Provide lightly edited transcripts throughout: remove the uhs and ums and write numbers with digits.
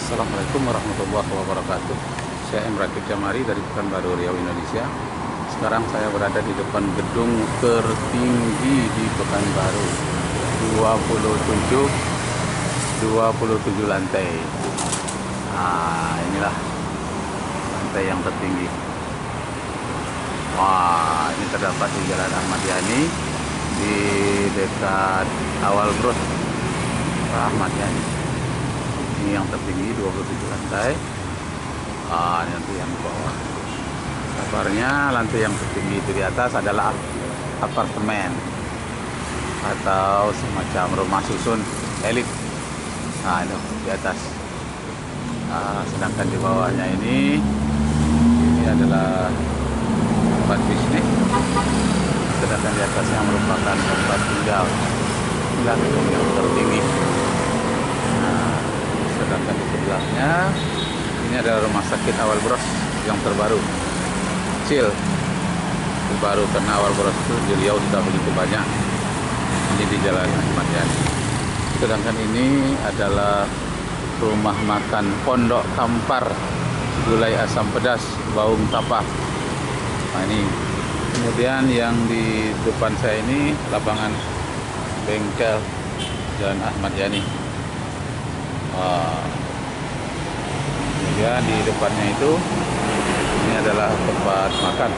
Assalamualaikum warahmatullahi wabarakatuh. Saya M. Rakib Jamari dari Pekanbaru Riau, Indonesia. Sekarang saya berada di depan gedung tertinggi di Pekanbaru, 27 lantai. Nah, inilah lantai yang tertinggi. Wah, ini terdapat di Jalan Ahmad Yani, di dekat awal Bros Ahmad Yani. Ini yang tertinggi 27 lantai. Ini nanti yang di bawah. Kabarnya lantai yang tertinggi itu di atas adalah apartemen atau semacam rumah susun elit. Nah, itu di atas. Sedangkan di bawahnya ini adalah tempat bisnis. Sedangkan di atasnya merupakan tempat tinggal. Inilah gedung yang tertinggi. Sedangkan di sebelahnya ini adalah rumah sakit Awal Bros yang terbaru, kecil, terbaru karena Awal Bros itu di Riau sudah begitu banyak. Ini di Jalan Ahmad Yani. Sedangkan ini adalah rumah makan Pondok Kampar, gulai asam pedas, baung tapah. Nah, ini kemudian yang di depan saya ini lapangan bengkel Jalan Ahmad Yani. Kemudian di depannya itu ini adalah tempat makan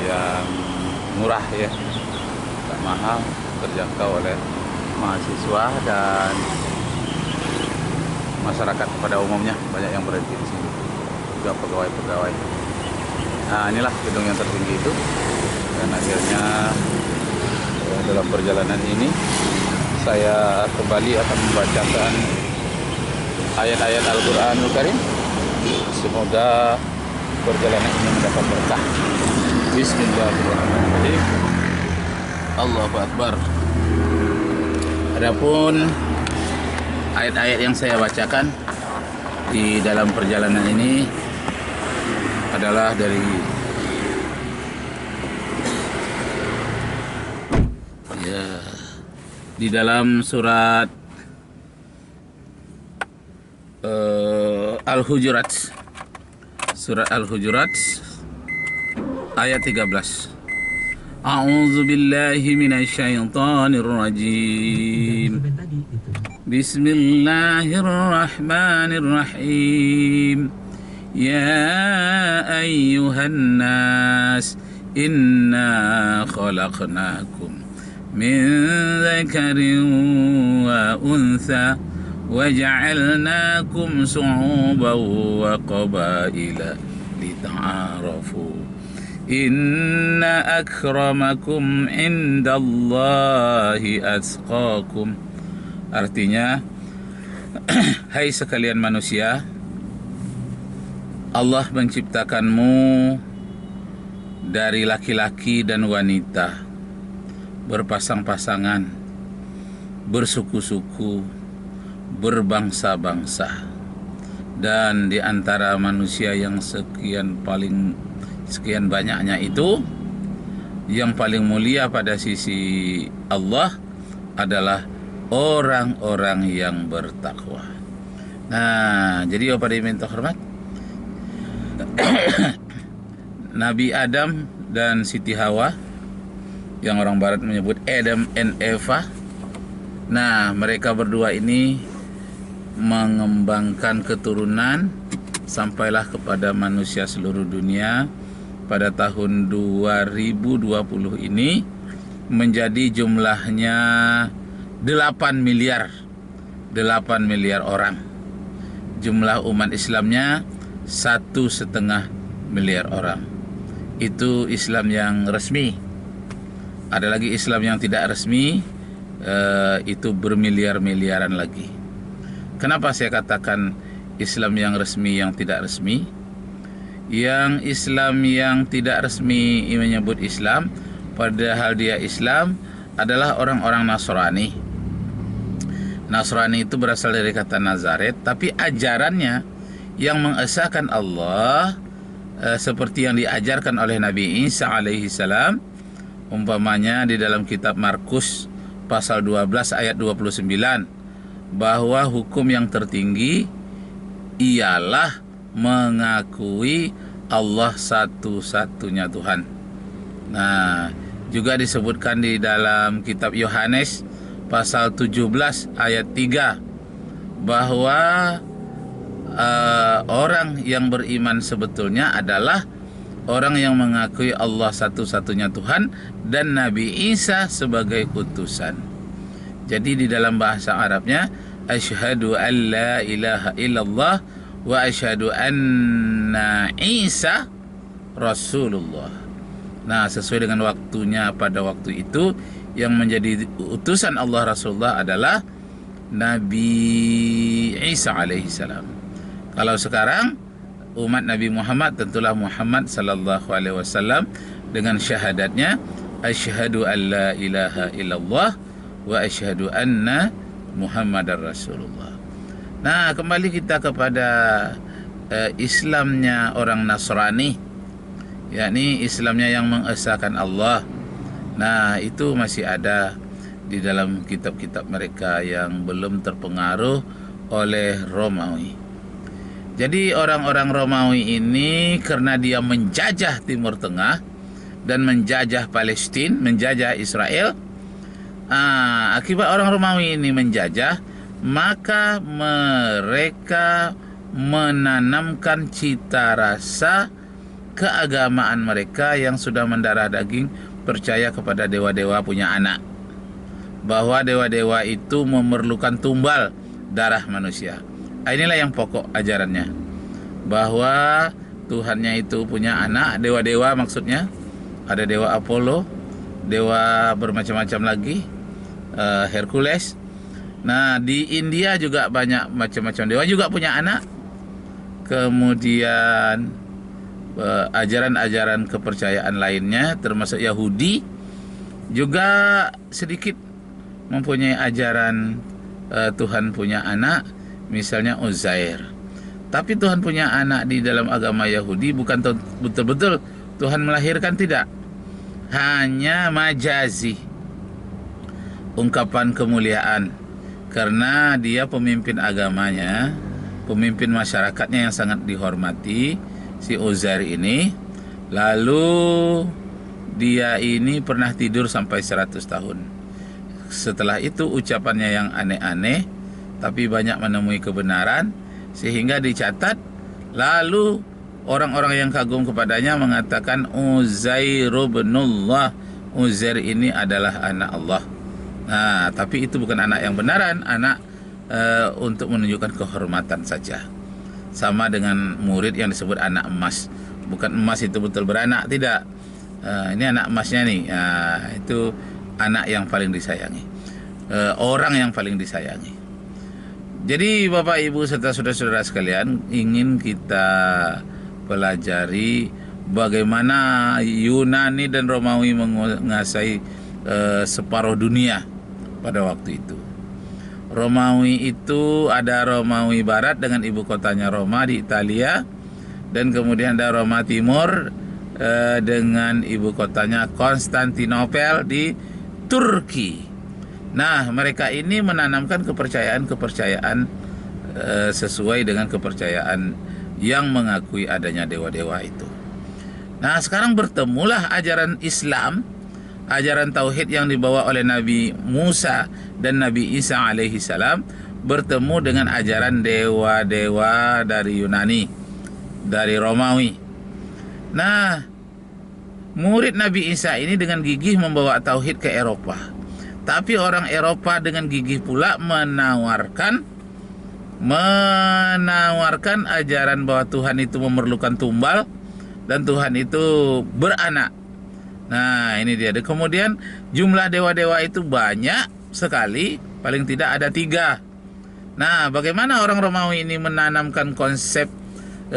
yang murah ya, tak mahal, terjangkau oleh mahasiswa dan masyarakat pada umumnya. Banyak yang berhenti di sini, juga pegawai-pegawai. Nah, inilah gedung yang tertinggi itu. Dan akhirnya dalam perjalanan ini saya kembali akan membacakan ayat-ayat Al-Quranul Karim. Semoga perjalanan ini mendapat berkah. Bismillahirrahmanirrahim. Allahu Akbar. Adapun ayat-ayat yang saya bacakan di dalam perjalanan ini adalah dari di dalam surat Al-Hujurat, surat Al-Hujurat ayat 13. A'udzu billahi minasyaitonir rajim. Bismillahirrahmanirrahim. Ya ayyuhan nas, inna khalaqnakum min dzakarin wa untha waja'alnakum syu'uban wa qabaila lita'arafu inna akramakum indallahi atqakum. Artinya, hai sekalian manusia, Allah menciptakanmu dari laki-laki dan wanita, berpasang-pasangan, bersuku-suku, berbangsa-bangsa, dan di antara manusia yang sekian banyaknya itu, yang paling mulia pada sisi Allah adalah orang-orang yang bertakwa. Nah, jadi pada minta hormat, Nabi Adam dan Siti Hawa, yang orang barat menyebut Adam and Eva. Nah, mereka berdua ini mengembangkan keturunan sampailah kepada manusia seluruh dunia. Pada tahun 2020 ini menjadi jumlahnya 8 miliar orang. Jumlah umat Islamnya 1,5 miliar orang. Itu Islam yang resmi. Ada lagi Islam yang tidak resmi, itu bermiliar-miliaran lagi. Kenapa saya katakan Islam yang resmi, yang tidak resmi? Yang Islam yang tidak resmi menyebut Islam, padahal dia Islam, adalah orang-orang Nasrani. Nasrani itu berasal dari kata Nazaret, tapi ajarannya yang mengesahkan Allah seperti yang diajarkan oleh Nabi Isa alaihi salam. Umpamanya di dalam kitab Markus pasal 12 ayat 29, bahwa hukum yang tertinggi ialah mengakui Allah satu-satunya Tuhan. Nah, juga disebutkan di dalam kitab Yohanes pasal 17 ayat 3 bahwa orang yang beriman sebetulnya adalah orang yang mengakui Allah satu-satunya Tuhan dan Nabi Isa sebagai utusan. Jadi di dalam bahasa Arabnya asyhadu an la ilaha illallah wa asyhadu anna Isa Rasulullah. Nah, sesuai dengan waktunya pada waktu itu yang menjadi utusan Allah Rasulullah adalah Nabi Isa alaihissalam. Kalau sekarang umat Nabi Muhammad tentulah Muhammad sallallahu alaihi wasallam dengan syahadatnya asyhadu an la ilaha illallah wa asyhadu anna Muhammadar Rasulullah. Nah, kembali kita kepada Islamnya orang Nasrani, yakni Islamnya yang mengesahkan Allah. Nah, itu masih ada di dalam kitab-kitab mereka yang belum terpengaruh oleh Romawi. Jadi orang-orang Romawi ini karena dia menjajah Timur Tengah dan menjajah Palestina, menjajah Israel, akibat orang Romawi ini menjajah, maka mereka menanamkan cita rasa keagamaan mereka yang sudah mendarah daging percaya kepada dewa-dewa punya anak, bahwa dewa-dewa itu memerlukan tumbal darah manusia. Inilah yang pokok ajarannya, bahwa Tuhannya itu punya anak, dewa-dewa maksudnya. Ada dewa Apollo, dewa bermacam-macam lagi, Hercules. Nah, di India juga banyak macam-macam dewa juga punya anak. Kemudian ajaran-ajaran kepercayaan lainnya termasuk Yahudi juga sedikit mempunyai ajaran Tuhan punya anak, misalnya Uzair. Tapi Tuhan punya anak di dalam agama Yahudi bukan betul-betul Tuhan melahirkan, tidak. Hanya majazi, ungkapan kemuliaan, karena dia pemimpin agamanya, pemimpin masyarakatnya yang sangat dihormati, si Uzair ini. Lalu dia ini pernah tidur sampai 100 tahun. Setelah itu ucapannya yang aneh-aneh, tapi banyak menemui kebenaran, sehingga dicatat. Lalu orang-orang yang kagum kepadanya mengatakan Uzair ibnullah, Uzair ini adalah anak Allah. Nah, tapi itu bukan anak yang benaran, anak untuk menunjukkan kehormatan saja. Sama dengan murid yang disebut anak emas. Bukan emas itu betul beranak, tidak. Ini anak emasnya nih. Itu anak yang paling disayangi, orang yang paling disayangi. Jadi Bapak Ibu serta saudara-saudara sekalian, ingin kita pelajari bagaimana Yunani dan Romawi menguasai separuh dunia pada waktu itu. Romawi itu ada Romawi Barat dengan ibu kotanya Roma di Italia, dan kemudian ada Roma Timur dengan ibu kotanya Konstantinopel di Turki. Nah, mereka ini menanamkan kepercayaan-kepercayaan sesuai dengan kepercayaan yang mengakui adanya dewa-dewa itu. Nah, sekarang bertemulah ajaran Islam, ajaran tauhid yang dibawa oleh Nabi Musa dan Nabi Isa alaihi salam, bertemu dengan ajaran dewa-dewa dari Yunani, dari Romawi. Nah, murid Nabi Isa ini dengan gigih membawa tauhid ke Eropa. Tapi orang Eropa dengan gigih pula menawarkan ajaran bahwa Tuhan itu memerlukan tumbal dan Tuhan itu beranak. Nah, ini dia. Kemudian jumlah dewa-dewa itu banyak sekali, paling tidak ada 3. Nah, bagaimana orang Romawi ini menanamkan konsep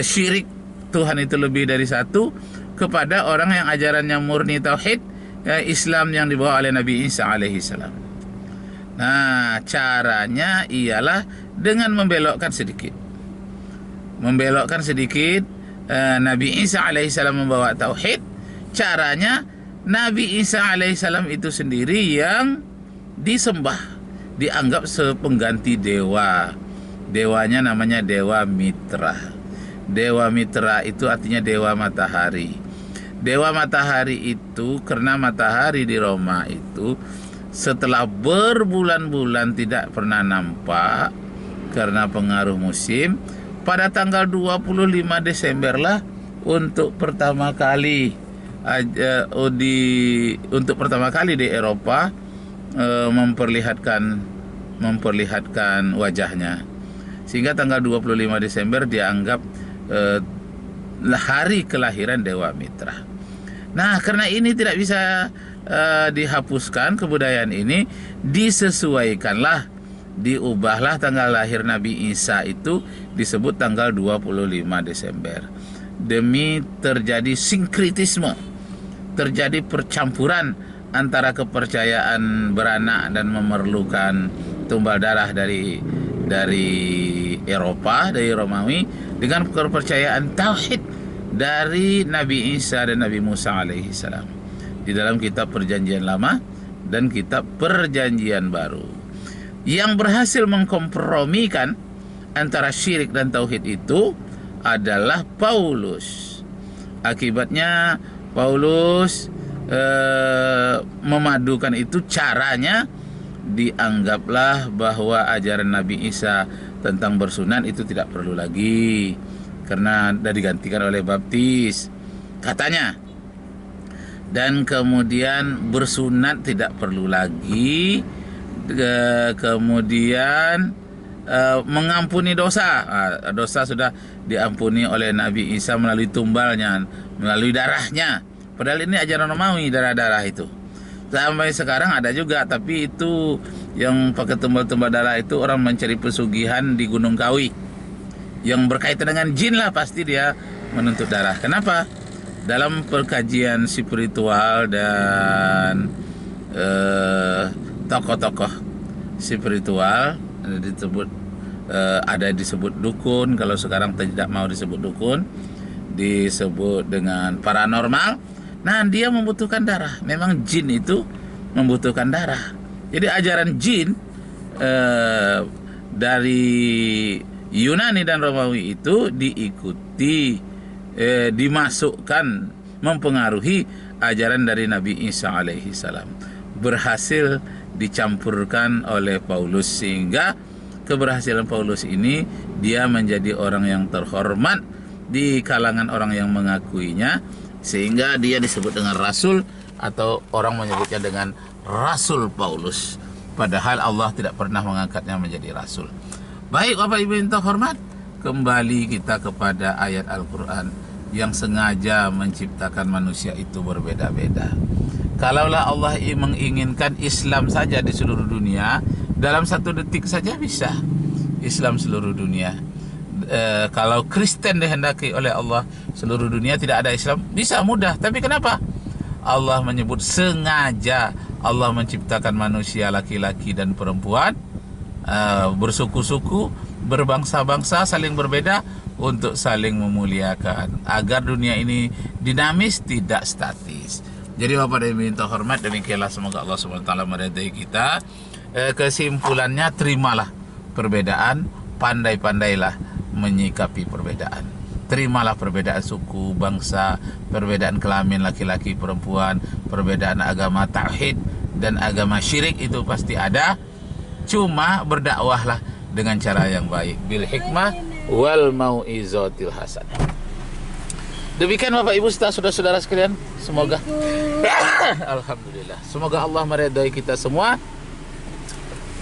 syirik Tuhan itu lebih dari satu kepada orang yang ajarannya murni tauhid, Islam yang dibawa oleh Nabi Isa alaihi salam. Nah, caranya ialah dengan membelokkan sedikit. Nabi Isa alaihi salam membawa tauhid. Caranya Nabi Isa alaihi salam itu sendiri yang disembah, dianggap sepengganti dewa. Dewanya namanya Dewa Mitra. Dewa Mitra itu artinya dewa matahari. Dewa matahari itu karena matahari di Roma itu setelah berbulan-bulan tidak pernah nampak karena pengaruh musim, pada tanggal 25 Desember lah untuk pertama kali di Eropa memperlihatkan wajahnya. Sehingga tanggal 25 Desember dianggap hari kelahiran Dewa Mitra. Nah, karena ini tidak bisa dihapuskan kebudayaan ini, disesuaikanlah, diubahlah tanggal lahir Nabi Isa itu disebut tanggal 25 Desember. Demi terjadi sinkritisme, terjadi percampuran antara kepercayaan beranak dan memerlukan tumbal darah dari Eropa, dari Romawi, dengan kepercayaan tauhid dari Nabi Isa dan Nabi Musa alaihi salam di dalam kitab Perjanjian Lama dan kitab Perjanjian Baru. Yang berhasil mengkompromikan antara syirik dan tauhid itu adalah Paulus. Akibatnya Paulus memadukan itu, caranya dianggaplah bahwa ajaran Nabi Isa tentang bersunat itu tidak perlu lagi karena sudah digantikan oleh baptis katanya. Dan kemudian bersunat tidak perlu lagi, kemudian mengampuni dosa. Dosa sudah diampuni oleh Nabi Isa melalui tumbalnya, melalui darahnya. Padahal ini ajaran Romawi, darah-darah itu. Sampai sekarang ada juga, tapi itu yang pakai tumbal-tumbal darah itu orang mencari pesugihan di Gunung Kawi. Yang berkaitan dengan jin lah, pasti dia menuntut darah. Kenapa? Dalam perkajian spiritual dan tokoh-tokoh spiritual ada disebut dukun. Kalau sekarang tidak mau disebut dukun, disebut dengan paranormal. Nah, dia membutuhkan darah. Memang jin itu membutuhkan darah. Jadi ajaran jin dari Yunani dan Romawi itu diikuti, dimasukkan, mempengaruhi ajaran dari Nabi Isa alaihi salam. Berhasil dicampurkan oleh Paulus, sehingga keberhasilan Paulus ini dia menjadi orang yang terhormat di kalangan orang yang mengakuinya, sehingga dia disebut dengan rasul, atau orang menyebutnya dengan Rasul Paulus, padahal Allah tidak pernah mengangkatnya menjadi rasul. Baik Bapak Ibu yang terhormat, kembali kita kepada ayat Al-Quran yang sengaja menciptakan manusia itu berbeda-beda. Kalaulah Allah menginginkan Islam saja di seluruh dunia, dalam 1 detik saja bisa Islam seluruh dunia. Kalau Kristen dihendaki oleh Allah seluruh dunia tidak ada Islam, bisa mudah. Tapi kenapa Allah menyebut sengaja Allah menciptakan manusia laki-laki dan perempuan, bersuku-suku, berbangsa-bangsa, saling berbeda untuk saling memuliakan, agar dunia ini dinamis, tidak statis. Jadi Bapak dan Ibu yang terhormat, demikianlah, semoga Allah SWT meridai kita. Kesimpulannya, terimalah perbedaan, pandai-pandailah menyikapi perbedaan. Terimalah perbedaan suku, bangsa, perbedaan kelamin laki-laki, perempuan, perbedaan agama tauhid dan agama syirik itu pasti ada. Cuma berdakwahlah dengan cara yang baik, bil hikmah wal mau'izatil hasanah. Demikian Bapak Ibu saudara-saudara sekalian, semoga alhamdulillah, semoga Allah meridai kita semua.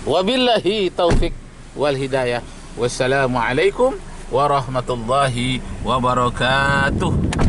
Wabillahi taufik wal hidayah. Wassalamualaikum warahmatullahi wabarakatuh.